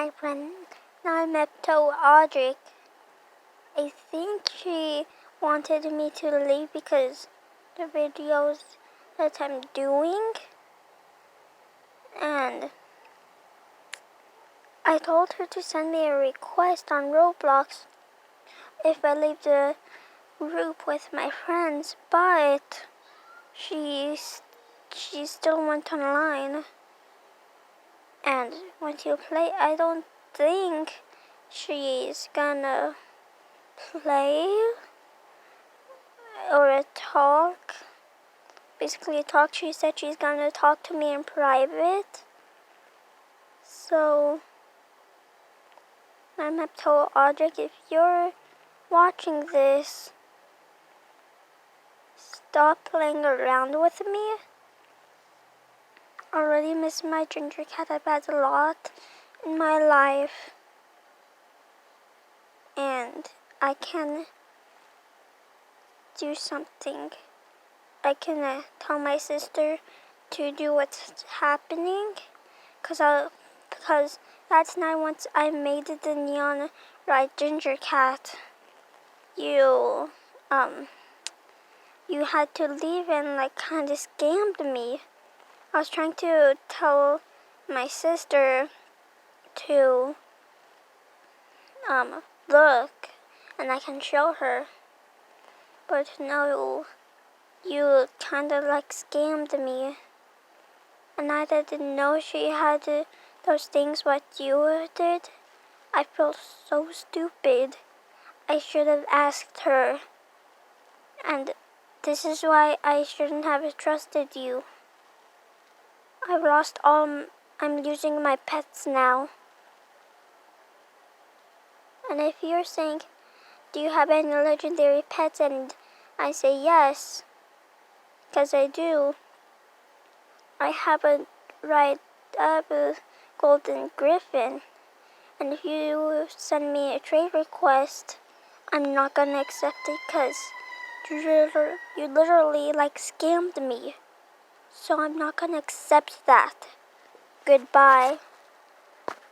my friend 9meptogic. I think she wanted me to leave because the videos that I'm doing, and I told her to send me a request on Roblox if I leave the group with my friends, but she still went online. And when you play, I don't think she's gonna play or talk. Basically talk. She said she's gonna talk to me in private. So, I'm Audric, if you're watching this, stop playing around with me. I already miss my ginger cat. I've had a lot in my life, and I can do something. I can tell my sister to do what's happening, because that's not once I made the neon right ginger cat. You had to leave and kind of scammed me. I was trying to tell my sister to look, and I can show her, but no, you kind of scammed me, and I didn't know she had those things what you did. I felt so stupid. I should have asked her, and this is why I shouldn't have trusted you. I've lost all. I'm losing my pets now. And if you're saying, do you have any legendary pets? And I say yes, because I do. I have a golden griffin. And if you send me a trade request, I'm not gonna accept it because you literally scammed me. So I'm not gonna accept that. Goodbye.